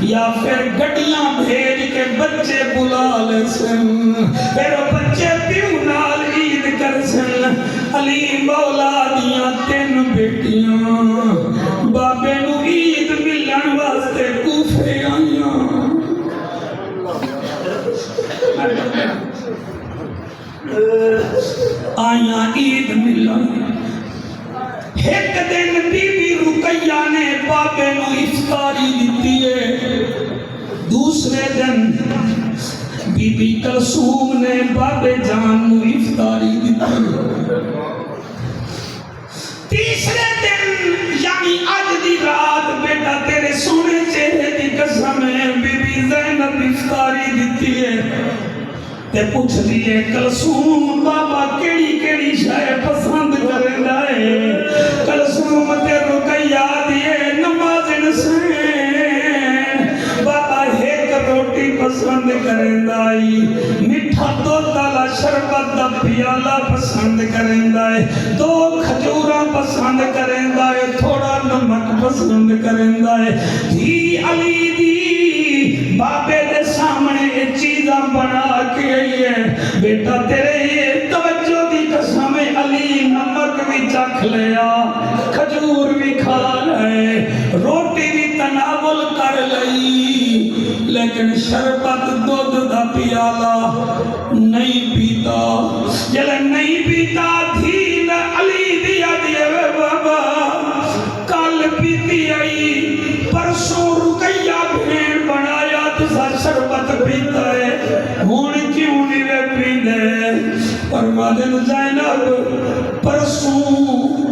یا پھر گڈیاں بھیج کے بچے بلا لے سن پھر بچے پیو نال عید کر سن علی مولا دیاں 3 بیٹیاں بابے نو عید ملن واسطے کوفے آئیاں عید ملن ایک دن بی بی رقیہ نے بابے نو افطاری دیتی ہے دوسرے دن بی بی کلثوم نے بابے جان نو افطاری دیتی ہے تیسرے دن یعنی آج دی رات بیٹا تیرے سونے چہرے دی قسم ہے بی بی زینب افطاری دیتی ہے تے پوچھ دیئے کلثوم بابا کیڑی کیڑی شے پسند کرے لائے کلثوم تے رقیہ دیئے نماز نسین بابا ایک روٹی پسند کرے لائی میٹھا دودھ والا شربت دا پیالہ پسند کرے لائے 2 کھجوراں پسند کرے لائے تھوڑا نمک پسند کرے لائے دھی علی دی بابے دے سامنے یہ چیزاں بنا کے آئی ہے بیٹا تیرے یہ توجہ دی قسم علی نمک بھی چکھ لیا کھجور بھی کھا لے روٹی بھی تناول کر لئی لیکن شربت دودھ دا پیالہ نہیں پیتا جلے نہیں پیتا تھی نہ علی دیا دیے وے بابا کل پیتی آئی پرسوں رقیہ بھین بنایا تسا شربت پیتا ہے ہون کیوں نہیں وے پیندے فرمادن زینب پرسوں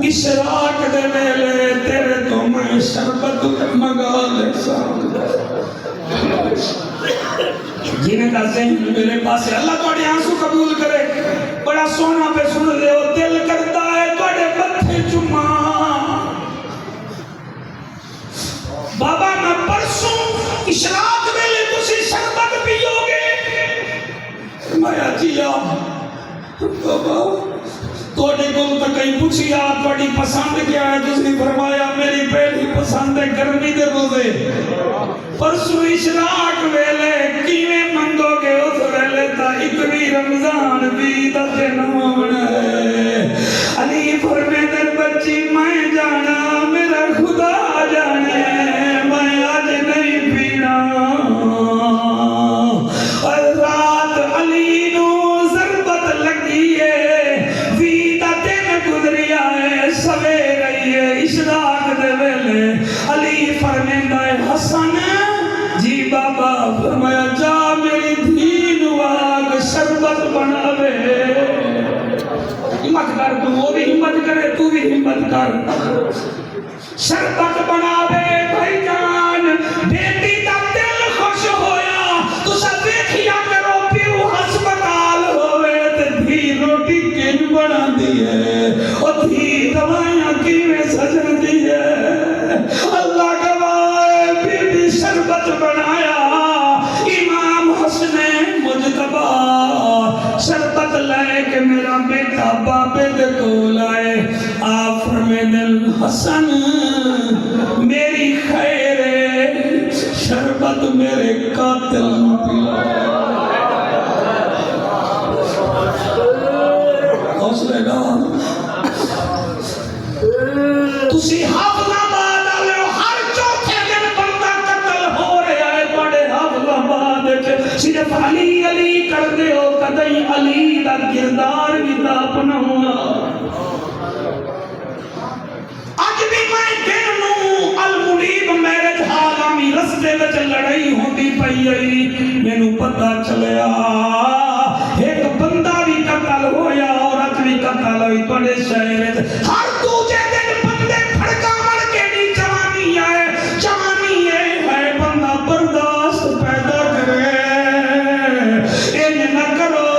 اشراق دے ویلے تیرے تو میں شربت مگا لے سکتا جنہیں کا ذہن میرے پاس ہے اللہ توڑے آنسو قبول کرے بڑا سونا پہ سن لے وہ دل کرتا ہے توڑے متھے چما بابا میں پرسوں اشراق ویلے تسی شربت پیو گے میں جی بابا توڑے کو تو کہیں پوچھی یاد تھوڑی پسند کیا ہے؟ تسی فرمایا میری پہلی پسند ہے گرمی دے روزے پرسوں اشراق ویلے کیویں منگو گے اس ویلے تا اتنی رمضان بھی دا دن ہونا ہے علی فرمیندے بچی میں جانا میرا خدا جانے میں آج نہیں پینا اور رات علی نو ضربت لگی ہے ویدہ دن گزریا ہے سویر رہی ہے اشراق دے ویلے علی فرمیندہ حسن جی بابا فرمایا جا میری دین واگ شربت بناوے ہمت کر تو وہ بھی ہمت کرے تو بھی ہمت کر شربت بناوے بھائی جان بیٹی دا دل خوش ہویا تو سب دیکھیا کرو پیو ہسپتال ہوئے تے دھی روٹی کن بنا دیئے اور دھی دوائیاں کیویں سجن دیئے اللہ گواہ بی بی شربت بنایا امام حسن مجتبہ شربت لے کے میرا بیٹا بابے دے کول آئے آپ فرمیندن حسن میری خیر شربت میرے قاتل پلا حوصلے گا تسی حافظ آباد آلے ہو ہر چوتھے دن بندہ قتل ہو رہا ہے بڑے حافظ آباد صرف علی علی کر دے ہو کدئی علی دا کردار بھی تا اپنا ہوا آج بھی میں دنوں المنیب میرے حالامی رستے وچ لڑائی ہوتی پئی آئی مینوں پتہ چلیا ایک بندہ بھی قتل ہویا عورت بھی قتل ہوئی بڑے شہر ہر دوجے دن بندے پھڑکا مر کے نہیں جوانی ہے بندہ برداشت پیدا کرے نہ کرو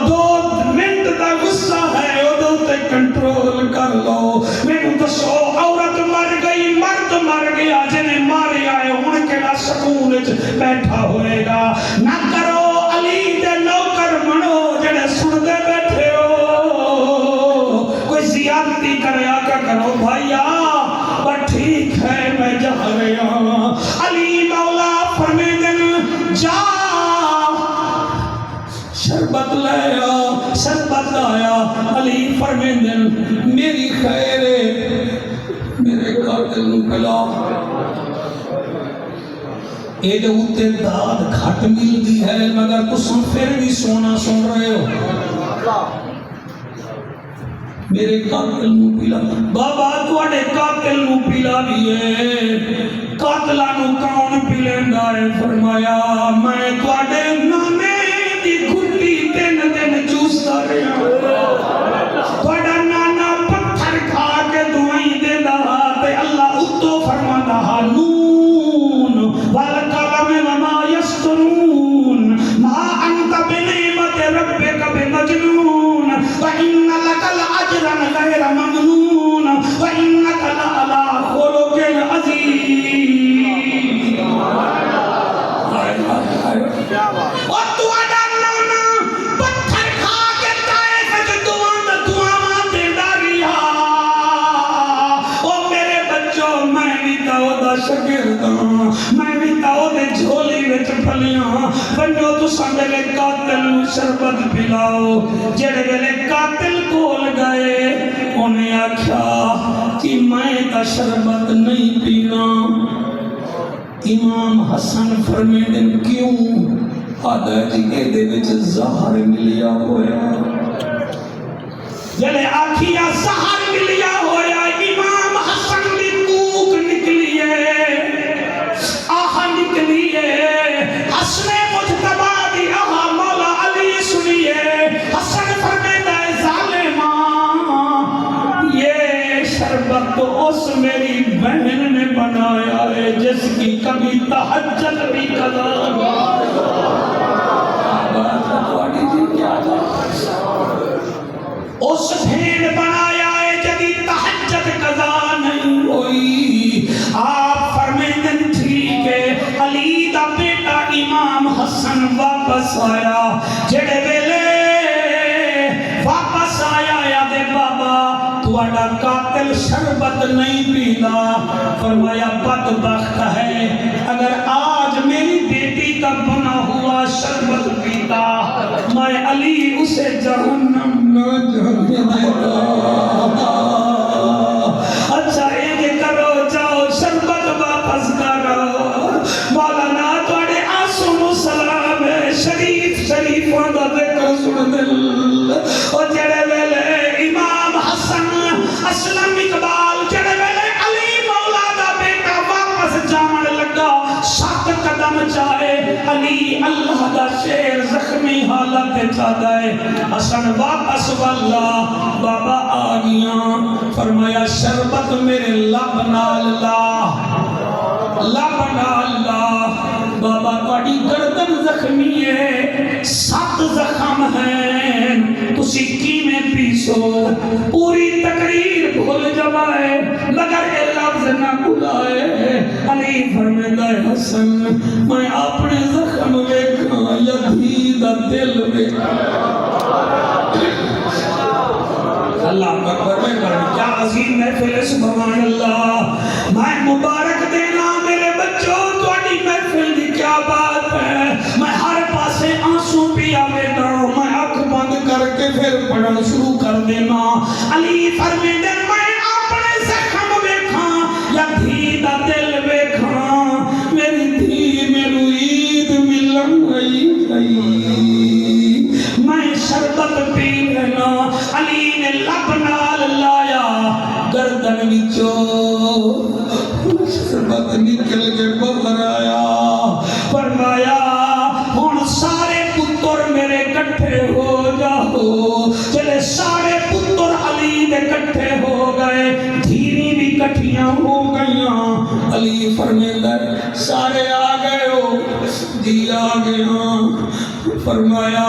2 منٹ دا غصہ ہے ادو تے کنٹرول کر لو مینوں دسو عورت مر گئی مرد مر گیا جنہیں مارے آئے ہن کیڑا سکون وچ بیٹھا ہوئے گا نہ کرو علی دے نوکر بنو جڑے سن دے بیٹھے ہو کوئی زیادتی کرے آقا کرو بھائیا پر ٹھیک ہے میں جا رہا ہوں علی مولا فرمیندن جا شربت لایا شربت آیا علی فرمیندن میری خیر میرے قاتل نو پلا اے جو اتے داد گھٹ ملتی ہے مگر تساں پھر بھی سونا سن رہے ہو میرے قاتل نو پلا بابا تواڈے قاتل نو پلا بھی ہے قاتلاں نو کون پلیندا ہے فرمایا میں تواڈے نانے دی گھٹی 3 دن چوستا رہا تواڈا نانا پتھر کھا کے دعائیں دیندا تے اللہ اتو فرماندا نون والقلم وما یسطرون ما انت بنعمت ربک بمجنون وان لک لاجرا غیر ممنون وانک لعلی خلق عظیم اور تواڈا نانا پتھر کھا کے طائف وچ دعاواں دیندا رہیا او میرے بچوں میں بھی تو دا شاگرد ہاں میں بھی تو دے جھولی وچ پھلیاں بنو تساں میرے قاتل نو شربت پلاؤ جڑے ویلے قاتل کول گئے انہیں آکھیا کہ میں تا شربت نہیں پینا امام حسن فرمیندن کیوں آدھا جی کے دے وچ زہر ملیا ہویا جلے آکھیا زہر ملیا ہویا امام حسن دی کوک نکلی ہے آہا نکلی ہے حسن مجتبہ دی آہا مولا علی سنیے حسن فرمیندہ ظالماں یہ شربت تو اس میری بہن نے بنایا ہے جس کی کبھی تہجد بھی قضا اس بھیڑ بنایا ہے جدی تہجد قضا نہیں ہوئی آپ فرمیندن ٹھیک ہے علی دا بیٹا امام حسن واپس آیا جڑے ویلے واپس آیا یا دے بابا تواڈا میں شربت نہیں پیتا. فرمایا بدبخت ہے اگر آج میری بیٹی کا بنا ہوا شربت پیتا میں علی اسے جہنم نہ جانے دیتا. اچھا یہ کرو جاؤ شربت واپس کرو. مولانا تھوڑے آنسو نو سلام ہے. شریف شریفوں دا ذکر سن دل. او جڑے ویلے امام حسن اسلم اقبال جڑے ویلے علی مولا دا بیٹا واپس جان لگا 7 قدم چاہے علی اللہ دا شیر زخمی حالت چاہتا ہے. حسن واپس واللہ بابا آ گیا. فرمایا شربت میرے لب نال لا لب نال لا. بابا تھوڑی گردن زخمی ہے 7 زخم ہیں تسی کیویں پیسو. پوری تقریر بھول جوائے مگر اے لفظ نہ بھلائے. علی فرمائے حسن میں اپنے زخم ویکھاں یا دھی دا دل ویکھاں. اللہ اکبر میں کیا عظیم محفل ہے. سبحان اللہ. میں مبارک دینا میرے بچوں تھوڑی محفل دی کیا بات ہے. میں ہر پاسے آنسو پیا دینا میں آنکھ بند کر کے پھر پڑھنا شروع کر دینا. علی فرمائے میں اپنے زخم ویکھاں یا دھی دا دل ویکھاں. میری دھی میرو عید ملن گئی میں شربت پی لینا. علی نے لب نال لایا گردن وچوں شربت نکل کے باہر آیا. فرمایا ہن سارے پتر میرے کٹھے ہو جاؤ. چلے سارے پتر علی دے کٹھے ہو گئے. دھیری بھی کٹھیاں ہو گئیاں. علی فرمایا سارے آ گئے ہو جی آ گیا. فرمایا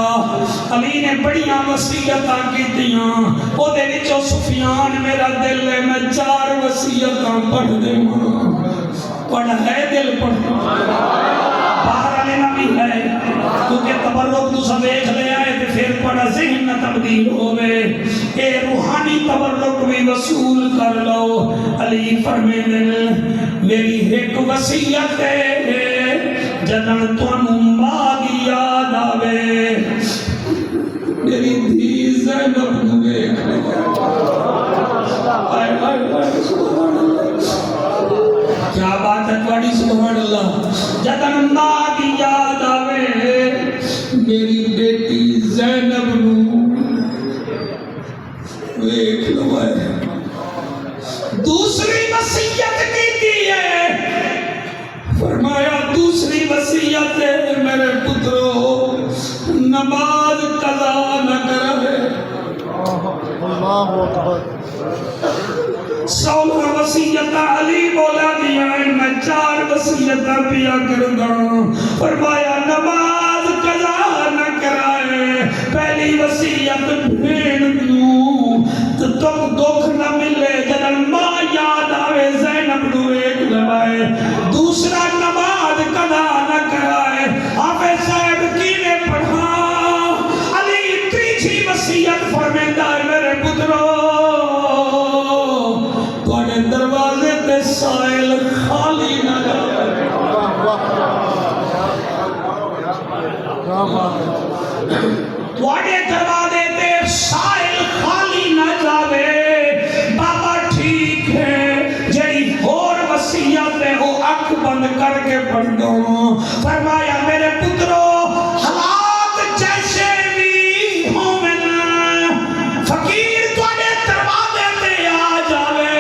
علی نے بڑیاں وصیتاں کیتیاں. او دے وچوں سفیان میرا دل ہے میں 4 وصیتاں پڑھ دیواں. پڑھ ہے دل پڑھ باہر والے نہ بھی ہے کیونکہ تبرک تو سب ایک لے آئے تے پھر پڑھا ذہن نہ تبدیل ہوئے. اے روحانی تبرک بھی وصول کر لو. علی فرمے دل میری ایک وصیت ہے جدن تانوں ماں دی یاد آوے میری دھی زینب نو ویکھ لے. کیا بات ہے تھوڑی سبحان اللہ. جدن ماں دی یاد آوے میری بیٹی زینب نو ویکھ لو. دوسری وصیت کی ہے. فرمایا دوسری وصیت ہے میرے پترو نماز قضا نہ کرے. اللہ اکبر. 16 وصیت علی بولا دیا ہے میں 4 وصیت پیا کردہ. فرمایا نماز قضا نہ کرائے. پہلی وصیت بھین دیوں تو تم دکھ نہ ملے جنن ماں یاد آوے زینب نو ایک لوائے. دوسرا نماز قضا نہ کرائے. حافظ صاحب کی نے پڑھا علی تیسری وصیت فرمائندا ہے میرے پترو تواڈے دروازے تے سائل خالی نہ جائے. تواڈے دروازے تے سائل خالی نہ جاوے. بابا ٹھیک ہے جڑی اور وصیت ہے وہ اکھ بند کر کے پڑھ دو. فرمایا میرے پترو حالات جیسے بھی ہومن فقیر تواڈے دروازے تے آ جاوے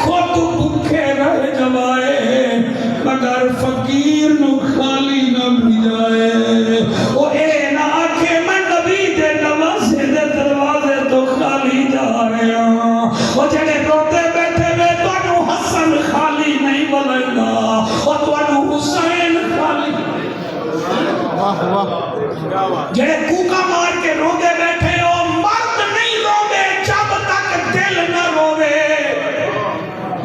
خود بھوکے رہ جوائے مگر فقیر نو خالی نہ بھیجائے. او اے نہ آکھے میں نبی دے نوازے دے دروازے تو خالی جا رہے ہاں. او جڑے روتے بیٹھے وے تانوں حسن خالی نہیں بولندا او تانوں حسین خالی. واہ واہ. جڑے کوکا مار کے روندے بیٹھے ہو مرد نہیں روندے جب تک دل نہ روے.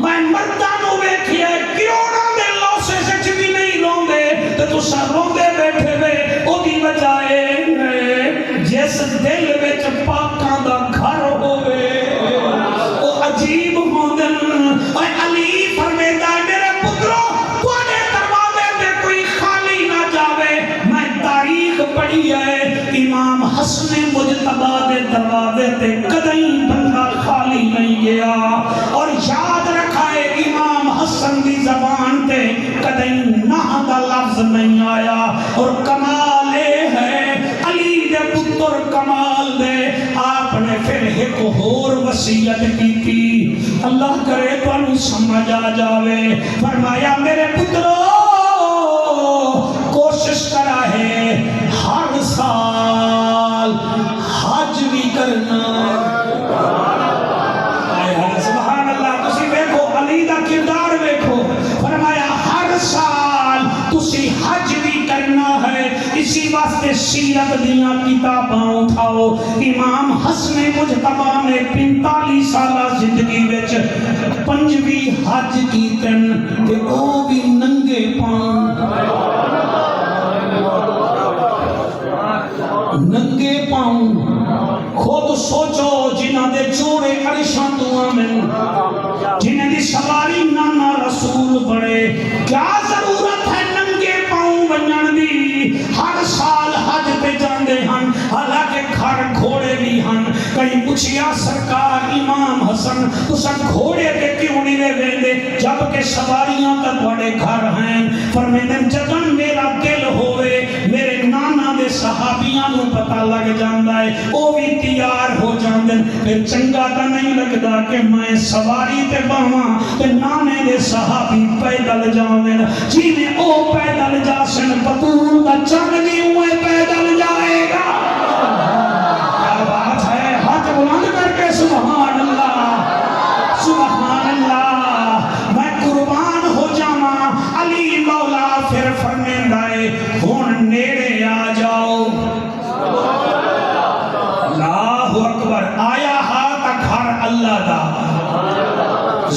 میں مرداں نو ویکھیا کروڑاں دے لوسے سچ بھی نہیں روندے تے تساں روندے بیٹھے وے. او دی وجہ اے جس دل وچ پاکاں دا گھر ہوے او عجیب اور علی فرمیدا ہے میرے پترو تواڈے دروازے تے کوئی خالی نہ جاوے میں تاریخ پڑھی ہے امام حسن مجتبی دے دروازے تے کدی بندہ خالی نہیں گیا اور یاد رکھا ہے امام حسن دی زبان تے کدی نہ دا لفظ نہیں آیا اور کمال ہے علی دے پتر کمال دے آپ نے پھر ایک اور وصیت کی تھی اللہ کرے تو سمجھ آ جاوے فرمایا میرے پترو کوشش کرا ہے ہر سال حج بھی کرنا سبحان اللہ تسی دیکھو علی دا کردار دیکھو فرمایا ہر سال تسی حج بھی کرنا ہے اسی واسطے سیرت دیاں کتاباں اٹھاؤ امام حسن مجتبی نے 45 سالہ زندگی وچ 5ویں حج کیتن تے او بھی ننگے پاؤں ننگے پاؤں خود سوچو جنہ دے جوڑے عرشاں تو آمن جنہ دی سواری نانا رسول بڑے کیا ضرورت ہے ننگے پاؤں بنن دی ہر سال حج پہ جاندے ہن حالانکہ گھر گھوڑے بھی ہن کہیں پوچھیا سرکار امام حسن تساں گھوڑے پہ کیوں نہیں لے ویندے جبکہ سواریاں تا تواڈے گھر ہیں فرمیندے جدن میرا دل ہوئے میرے نانا دے صحابیاں نو پتہ لگ جاندا ہے او بھی تیار ہو جاندے پھر چنگا تا نہیں لگدا کہ میں سواری تے باواں تے نانے دے صحابی پیدل جاویں جویں او پیدل جاسن بطول دا چن بھی اوے پیدل جائے گا کیا بات ہے ہاتھ بلند کر کے سبحان اللہ سبحان اللہ میں قربان ہو جاواں علی مولا پھر فرمیندا ہے ہن نیڑے آ جاؤ اللہ اکبر آیا ہاتھ گھر اللہ دا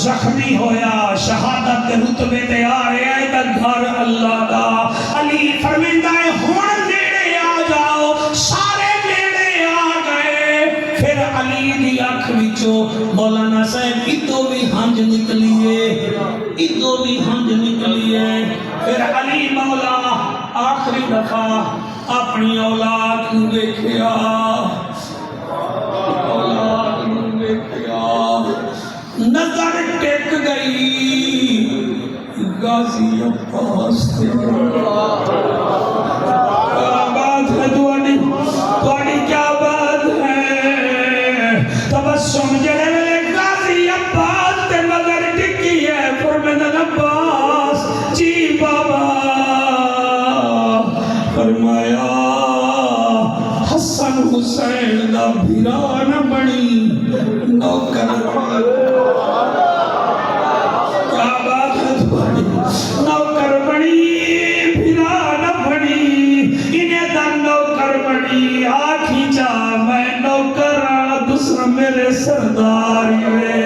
زخمی ہویا شہادت کے رتبے تے آ رہا ہے تا گھر اللہ دا علی فرمیندا ہے ہن نیڑے آ جاؤ سارے نیڑے آ گئے پھر علی دی آنکھ وچوں مولانا صاحب ادو بھی ہنج نکلیے ادو بھی ہنج نکلیے پھر علی مولا آخری دفعہ اپنی اولاد کو دیکھیا اولاد کو دیکھیا نظر ٹک گئی غازی عباس تے کیا بات ہے تواڈی کیا بات ہے تبسم جڑے ویلے غازی عباس تے نظر ٹکی ہے فرمایا عباس جی بابا فرمایا حسن حسین دا بھرا نہ بنی نوکر کیا بات ہے تمہاری نوکر بنی بھرا نہ بنی انہیں دا نوکر بنی آکھی جا میں نوکر دوسرا میرے سردار ہوئے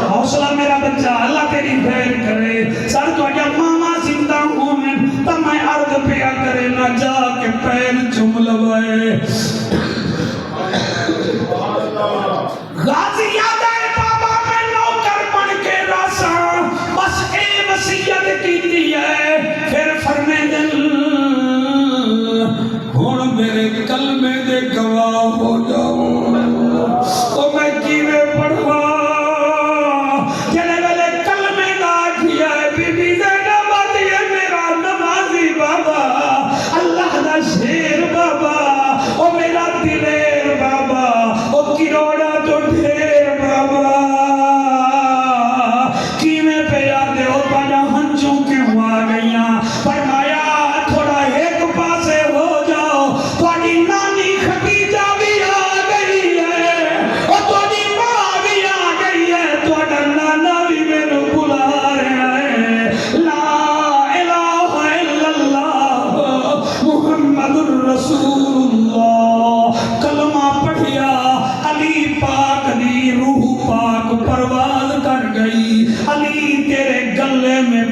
حوصلہ میرا بچہ اللہ تیری خیر کرے سر تو جب ماما زندہ ہوں تو میں عرض پیا کرے نہ جا کے پیر چم لوائے غازی یاد آئے بابا میں نوکر بن کے راساں بس اے وصیت کی ہے پھر فرمے دل ہن میرے کلمے دے گواہ ہو جاؤں تو میں کیویں پڑھا جڑے ویلے کلمے دا کیا ہے بی بی زینب آتی ہے میرا نمازی بابا اللہ دا شیر بابا او میرا دلیر بابا او کروڑا تو ڈھیر بابا کیویں پہ آتے ہو پانا ہنچوں کیوں آ گئیاں فرمایا تھوڑا ایک پاسے ہو جاؤ تھوڑی نانی خدیجہ بھی آ گئی ہے اور تھوڑی ماں بھی آ گئی ہے تھوڑا نانا بھی میرے بلا رہا ہے لا الہ الا اللہ محمد الرسول اللہ کلمہ پڑھیا علی پاک دی روح پاک پرواز کر گئی علی تیرے گلے میں